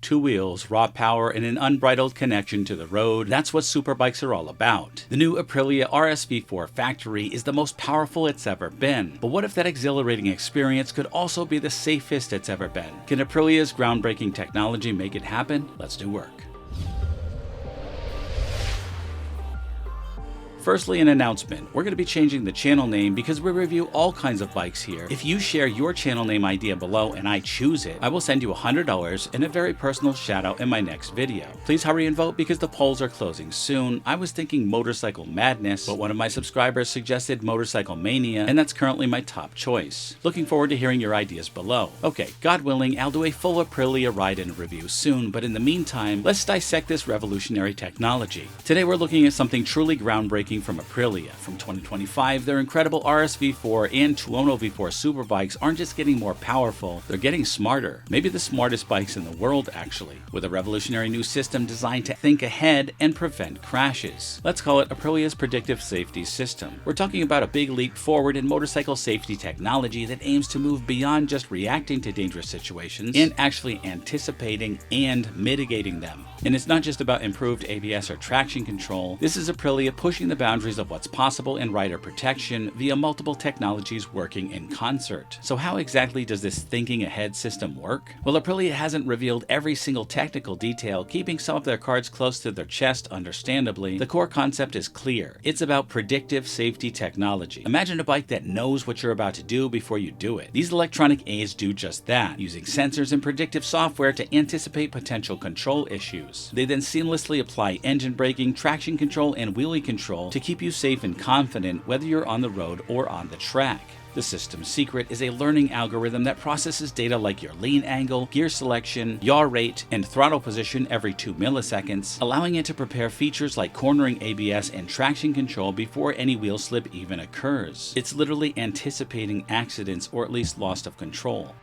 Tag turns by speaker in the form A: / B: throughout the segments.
A: Two wheels, raw power, and an unbridled connection to the road, that's what superbikes are all about. The new Aprilia RSV4 Factory is the most powerful it's ever been. But what if that exhilarating experience could also be the safest it's ever been? Can Aprilia's groundbreaking technology make it happen? Let's do work. Firstly, an announcement. We're going to be changing the channel name because we review all kinds of bikes here. If you share your channel name idea below and I choose it, I will send you $100 and a very personal shout out in my next video. Please hurry and vote because the polls are closing soon. I was thinking Motorcycle Madness, but one of my subscribers suggested Motorcycle Mania, and that's currently my top choice. Looking forward to hearing your ideas below. Okay, God willing, I'll do a full Aprilia ride and review soon, but in the meantime, let's dissect this revolutionary technology. Today we're looking at something truly groundbreaking from Aprilia. From 2025, their incredible RSV4 and Tuono V4 superbikes aren't just getting more powerful, they're getting smarter. Maybe the smartest bikes in the world, actually, with a revolutionary new system designed to think ahead and prevent crashes. Let's call it Aprilia's Predictive Safety system. We're talking about a big leap forward in motorcycle safety technology that aims to move beyond just reacting to dangerous situations and actually anticipating and mitigating them. And it's not just about improved ABS or traction control. This is Aprilia pushing the boundaries of what's possible in rider protection via multiple technologies working in concert. So how exactly does this thinking ahead system work? Well, Aprilia hasn't revealed every single technical detail, keeping some of their cards close to their chest, understandably. The core concept is clear. It's about predictive safety technology. Imagine a bike that knows what you're about to do before you do it. These electronic aids do just that, using sensors and predictive software to anticipate potential control issues. They then seamlessly apply engine braking, traction control, and wheelie control to keep you safe and confident whether you're on the road or on the track. The system's secret is a learning algorithm that processes data like your lean angle, gear selection, yaw rate, and throttle position every 2 milliseconds, allowing it to prepare features like cornering ABS and traction control before any wheel slip even occurs. It's literally anticipating accidents or at least loss of control.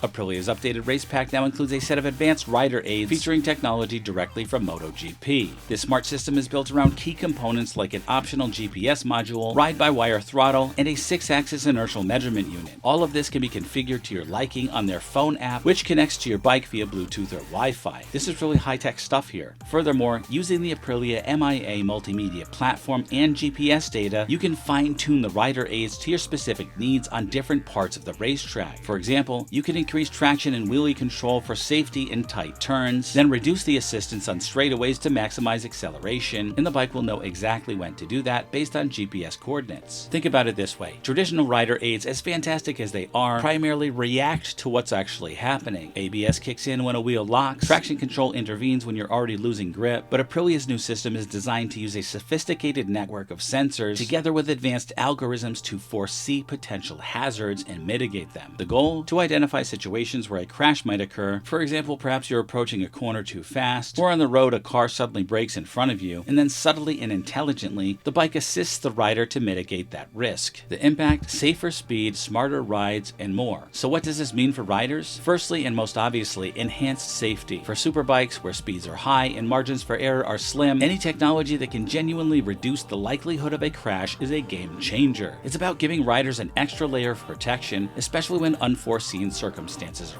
A: Aprilia's updated race pack now includes a set of advanced rider aids featuring technology directly from MotoGP. This smart system is built around key components like an optional GPS module, ride-by-wire throttle, and a 6-axis inertial measurement unit. All of this can be configured to your liking on their phone app, which connects to your bike via Bluetooth or Wi-Fi. This is really high-tech stuff here. Furthermore, using the Aprilia MIA multimedia platform and GPS data, you can fine-tune the rider aids to your specific needs on different parts of the racetrack. For example, you can increase traction and wheelie control for safety in tight turns, then reduce the assistance on straightaways to maximize acceleration, and the bike will know exactly when to do that based on GPS coordinates. Think about it this way. Traditional rider aids, as fantastic as they are, primarily react to what's actually happening. ABS kicks in when a wheel locks, traction control intervenes when you're already losing grip, but Aprilia's new system is designed to use a sophisticated network of sensors together with advanced algorithms to foresee potential hazards and mitigate them. The goal? To identify situations where a crash might occur. For example, perhaps you're approaching a corner too fast, or on the road a car suddenly brakes in front of you, and then subtly and intelligently, the bike assists the rider to mitigate that risk. The impact: safer speed, smarter rides, and more. So what does this mean for riders? Firstly, and most obviously, enhanced safety. For superbikes where speeds are high and margins for error are slim, any technology that can genuinely reduce the likelihood of a crash is a game changer. It's about giving riders an extra layer of protection, especially when unforeseen circumstances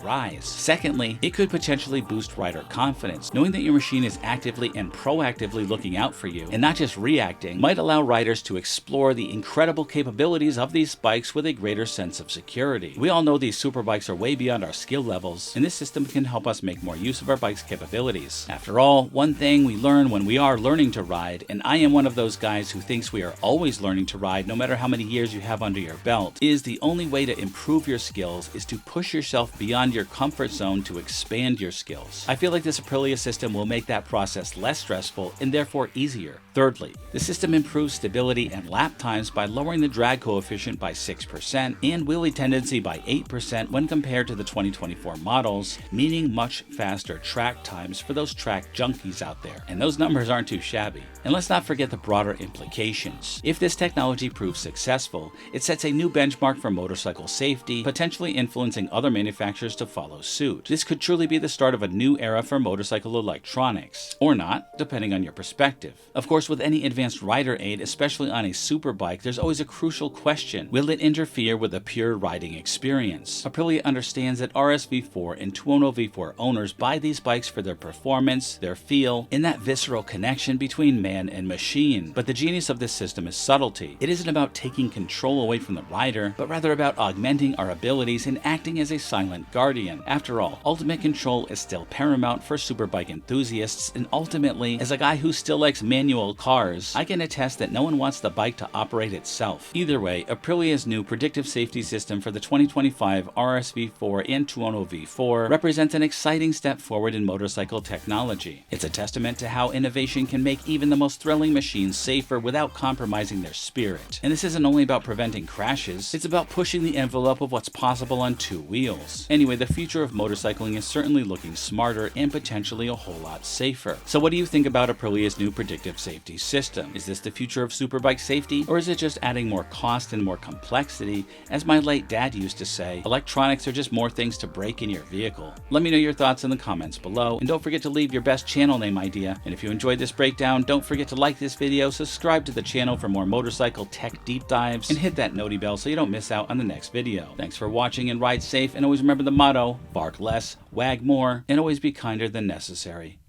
A: arise. Secondly, it could potentially boost rider confidence. Knowing that your machine is actively and proactively looking out for you, and not just reacting, might allow riders to explore the incredible capabilities of these bikes with a greater sense of security. We all know these superbikes are way beyond our skill levels, and this system can help us make more use of our bike's capabilities. After all, one thing we learn when we are learning to ride, and I am one of those guys who thinks we are always learning to ride no matter how many years you have under your belt, is the only way to improve your skills is to push yourself beyond your comfort zone to expand your skills. I feel like this Aprilia system will make that process less stressful and therefore easier. Thirdly, the system improves stability and lap times by lowering the drag coefficient by 6% and wheelie tendency by 8% when compared to the 2024 models, meaning much faster track times for those track junkies out there. And those numbers aren't too shabby. And let's not forget the broader implications. If this technology proves successful, it sets a new benchmark for motorcycle safety, potentially influencing other manufacturers manufacturers to follow suit. This could truly be the start of a new era for motorcycle electronics. Or not, depending on your perspective. Of course, with any advanced rider aid, especially on a superbike, there's always a crucial question. Will it interfere with a pure riding experience? Aprilia understands that RSV4 and Tuono V4 owners buy these bikes for their performance, their feel, and that visceral connection between man and machine. But the genius of this system is subtlety. It isn't about taking control away from the rider, but rather about augmenting our abilities and acting as a silent guardian. After all, ultimate control is still paramount for superbike enthusiasts, and ultimately, as a guy who still likes manual cars, I can attest that no one wants the bike to operate itself. Either way, Aprilia's new predictive safety system for the 2025 RSV4 and Tuono V4 represents an exciting step forward in motorcycle technology. It's a testament to how innovation can make even the most thrilling machines safer without compromising their spirit. And this isn't only about preventing crashes, it's about pushing the envelope of what's possible on two wheels. Anyway, the future of motorcycling is certainly looking smarter and potentially a whole lot safer. So what do you think about Aprilia's new predictive safety system? Is this the future of superbike safety, or is it just adding more cost and more complexity? As my late dad used to say, electronics are just more things to break in your vehicle. Let me know your thoughts in the comments below, and don't forget to leave your best channel name idea. And if you enjoyed this breakdown, don't forget to like this video, subscribe to the channel for more motorcycle tech deep dives, and hit that noti bell so you don't miss out on the next video. Thanks for watching and ride safe, and always remember the motto, bark less, wag more, and always be kinder than necessary.